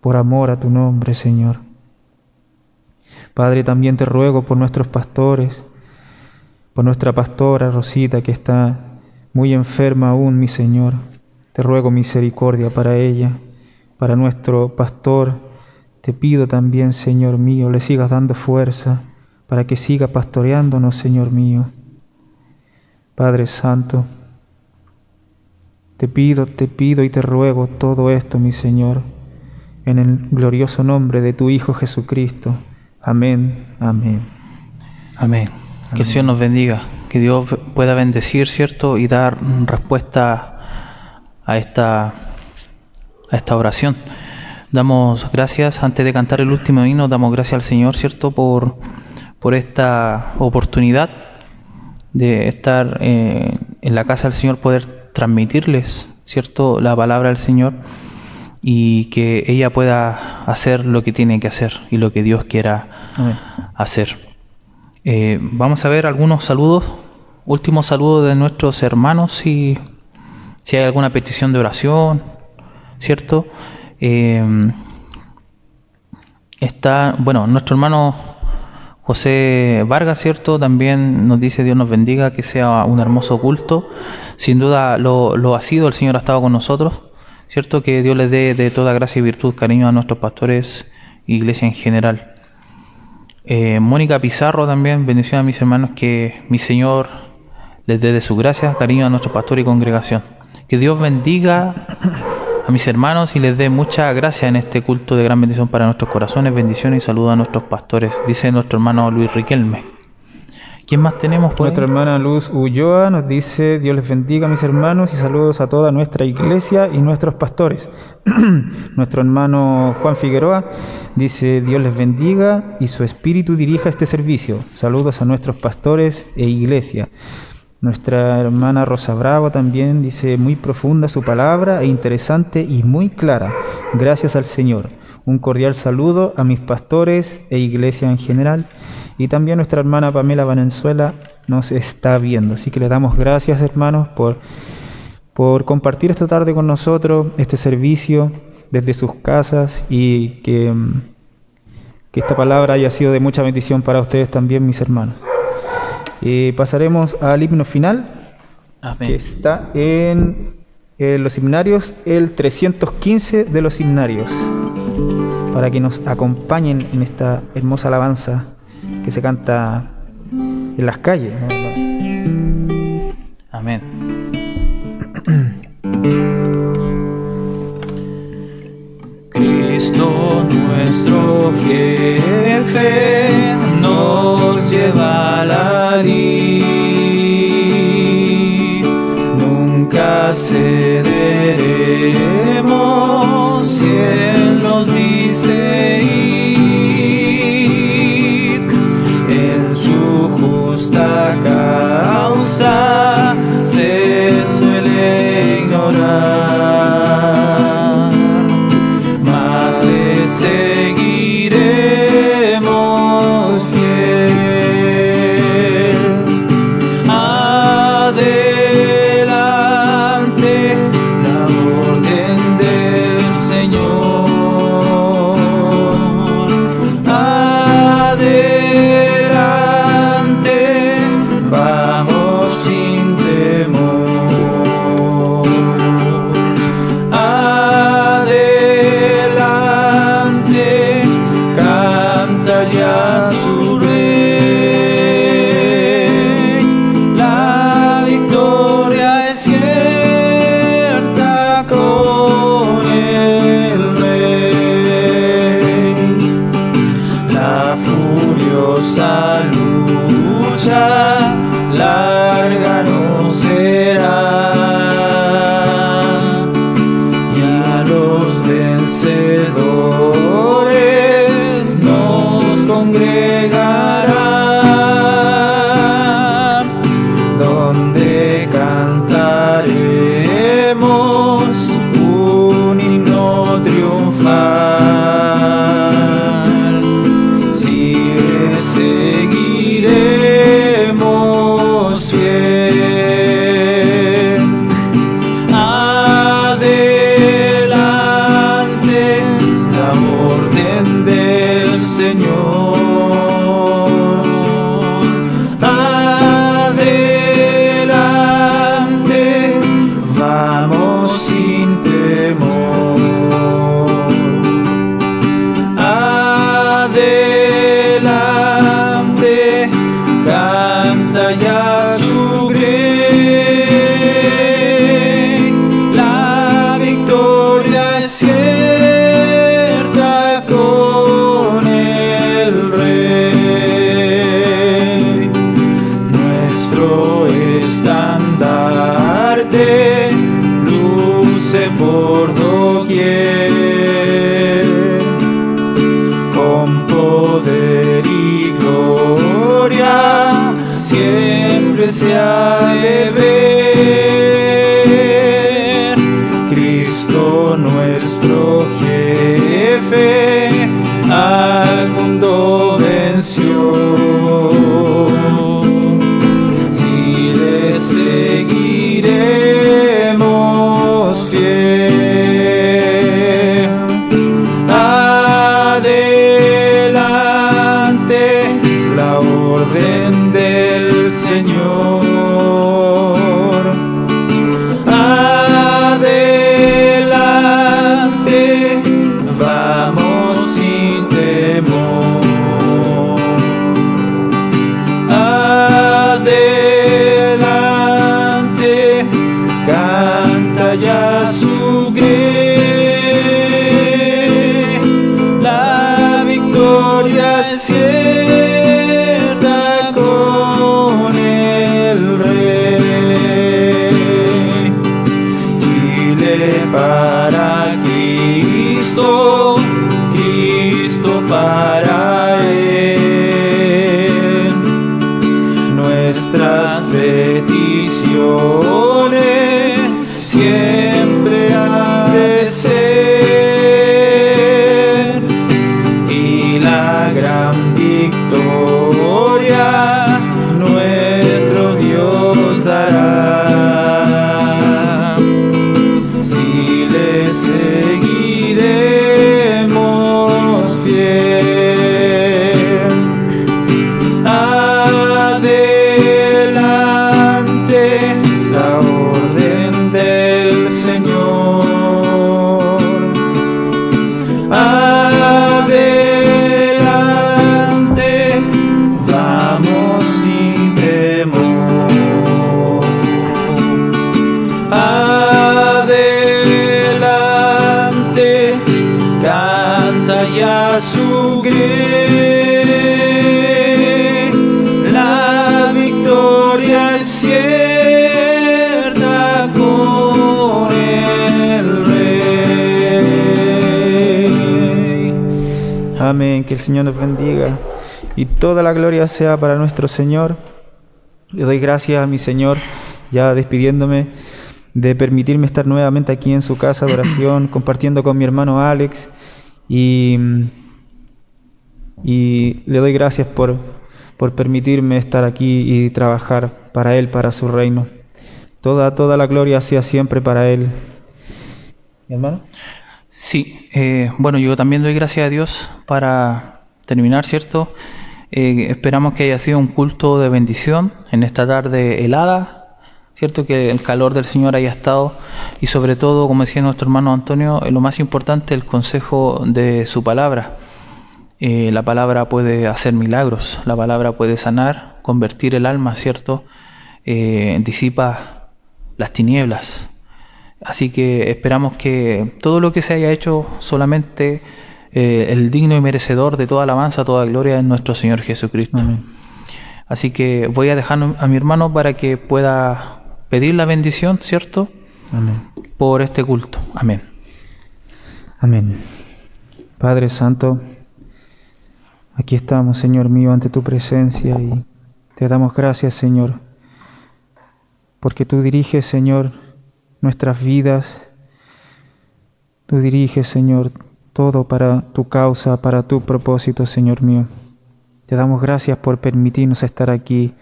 por amor a tu nombre, Señor. Padre, también te ruego por nuestros pastores, por nuestra pastora Rosita, que está muy enferma aún, mi Señor. Te ruego misericordia para ella, para nuestro pastor. Te pido también, Señor mío, le sigas dando fuerza para que siga pastoreándonos, Señor mío. Padre Santo, te pido y te ruego todo esto, mi Señor, en el glorioso nombre de tu Hijo Jesucristo. Amén, amén. Amén. Que el Señor nos bendiga, que Dios pueda bendecir, ¿cierto? Y dar respuesta a esta oración. Damos gracias, antes de cantar el último himno, damos gracias al Señor, ¿cierto? Por esta oportunidad de estar en la casa del Señor, poder transmitirles, ¿cierto?, la palabra del Señor, y que ella pueda hacer lo que tiene que hacer y lo que Dios quiera hacer. Vamos a ver algunos saludos, últimos saludos de nuestros hermanos, si hay alguna petición de oración, ¿cierto? Nuestro hermano José Vargas, ¿cierto? También nos dice: Dios nos bendiga, que sea un hermoso culto. Sin duda lo ha sido, el Señor ha estado con nosotros, ¿cierto? Que Dios les dé de toda gracia y virtud, cariño a nuestros pastores, iglesia en general. Mónica Pizarro también: bendición a mis hermanos, que mi Señor les dé de su gracia, cariño a nuestro pastor y congregación. Que Dios bendiga a mis hermanos y les dé mucha gracia en este culto de gran bendición para nuestros corazones. Bendiciones y saludos a nuestros pastores, dice nuestro hermano Luis Riquelme. ¿Quién más tenemos por ahí? Nuestra hermana Luz Ulloa nos dice: Dios les bendiga, mis hermanos, y saludos a toda nuestra iglesia y nuestros pastores. Nuestro hermano Juan Figueroa dice: Dios les bendiga y su espíritu dirija este servicio. Saludos a nuestros pastores e iglesia. Nuestra hermana Rosa Bravo también dice: muy profunda su palabra e interesante y muy clara. Gracias al Señor. Un cordial saludo a mis pastores e iglesia en general. Y también nuestra hermana Pamela Valenzuela nos está viendo. Así que le damos gracias, hermanos, por compartir esta tarde con nosotros este servicio desde sus casas, y que esta palabra haya sido de mucha bendición para ustedes también, mis hermanos. Pasaremos al himno final. Amén. Que está en los himnarios, el 315 de los himnarios, para que nos acompañen en esta hermosa alabanza que se canta en las calles, ¿no? Amén. Cristo nuestro jefe nos lleva a la lid. Nunca cederemos si Él nos dice ir. En su justa causa se suele ignorar, mas le seguiremos fiel. Adelante, la cantaremos un himno triunfal. Si le seguiremos fiel. Adelante, la orden del Señor. Por doquier, con poder y gloria, siempre se ha de ver. Cristo nuestro jefe al mundo venció. Si le seguiremos fiel. Adelante, la orden del Señor. Adelante, vamos sin temor. Adelante, canta ya su grey, la victoria es cierta con el Rey. Chile para Cristo, Cristo para Él. Nuestras peticiones siempre ha de ser, y la gran victoria nuestro Dios dará. Si le seguiremos fiel. Adelante, la orden del Señor. Adelante, vamos sin temor. Adelante, canta ya su grey, la victoria es cierta con el Rey. Amén, que el Señor nos bendiga y toda la gloria sea para nuestro Señor. Le doy gracias a mi Señor, ya despidiéndome, de permitirme estar nuevamente aquí en su casa de oración, compartiendo con mi hermano Alex, y le doy gracias por permitirme estar aquí y trabajar para Él, para su reino. Toda la gloria sea siempre para Él. ¿Mi hermano? Sí, bueno, yo también doy gracias a Dios para terminar, ¿cierto? Esperamos que haya sido un culto de bendición en esta tarde helada, ¿cierto? Que el calor del Señor haya estado, y sobre todo, como decía nuestro hermano Antonio, lo más importante, el consejo de su palabra. La palabra puede hacer milagros, la palabra puede sanar, convertir el alma, ¿cierto? Disipa las tinieblas. Así que esperamos que todo lo que se haya hecho solamente el digno y merecedor de toda alabanza, toda gloria es nuestro Señor Jesucristo. Amén. Así que voy a dejar a mi hermano para que pueda pedir la bendición, ¿cierto? Amén. Por este culto. Amén. Amén. Padre Santo, aquí estamos, Señor mío, ante tu presencia, y te damos gracias, Señor, porque tú diriges, Señor, nuestras vidas. Tú diriges, Señor, todo para tu causa, para tu propósito, Señor mío. Te damos gracias por permitirnos estar aquí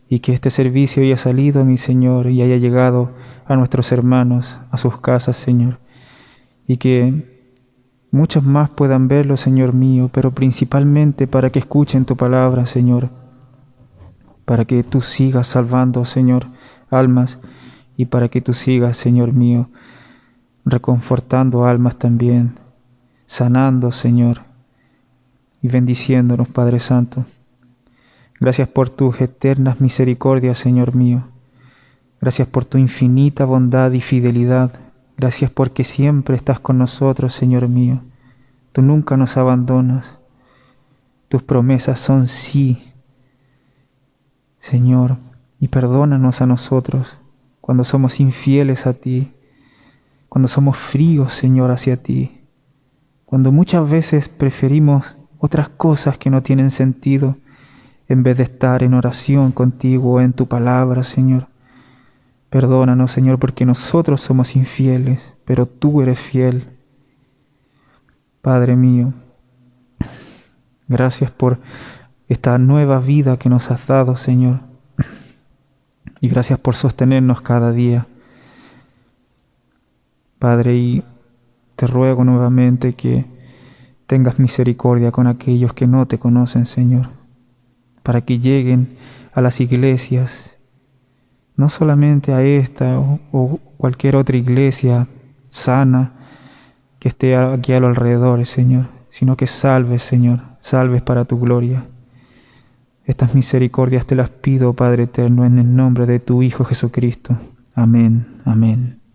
y que este servicio haya salido, mi Señor, y haya llegado a nuestros hermanos, a sus casas, Señor. Y que muchos más puedan verlo, Señor mío, pero principalmente para que escuchen tu palabra, Señor. Para que tú sigas salvando, Señor, almas, y para que tú sigas, Señor mío, reconfortando almas también, sanando, Señor, y bendiciéndonos, Padre Santo. Gracias por tus eternas misericordias, Señor mío. Gracias por tu infinita bondad y fidelidad. Gracias porque siempre estás con nosotros, Señor mío. Tú nunca nos abandonas. Tus promesas son sí, Señor, y perdónanos a nosotros cuando somos infieles a ti, cuando somos fríos, Señor, hacia ti, cuando muchas veces preferimos otras cosas que no tienen sentido en vez de estar en oración contigo o en tu palabra, Señor. Perdónanos, Señor, porque nosotros somos infieles, pero tú eres fiel. Padre mío, gracias por esta nueva vida que nos has dado, Señor. Y gracias por sostenernos cada día. Padre, y te ruego nuevamente que tengas misericordia con aquellos que no te conocen, Señor, para que lleguen a las iglesias, no solamente a esta o cualquier otra iglesia sana que esté aquí a los alrededores, Señor, sino que salves, Señor, salves para tu gloria. Estas misericordias te las pido, Padre eterno, en el nombre de tu Hijo Jesucristo. Amén, amén.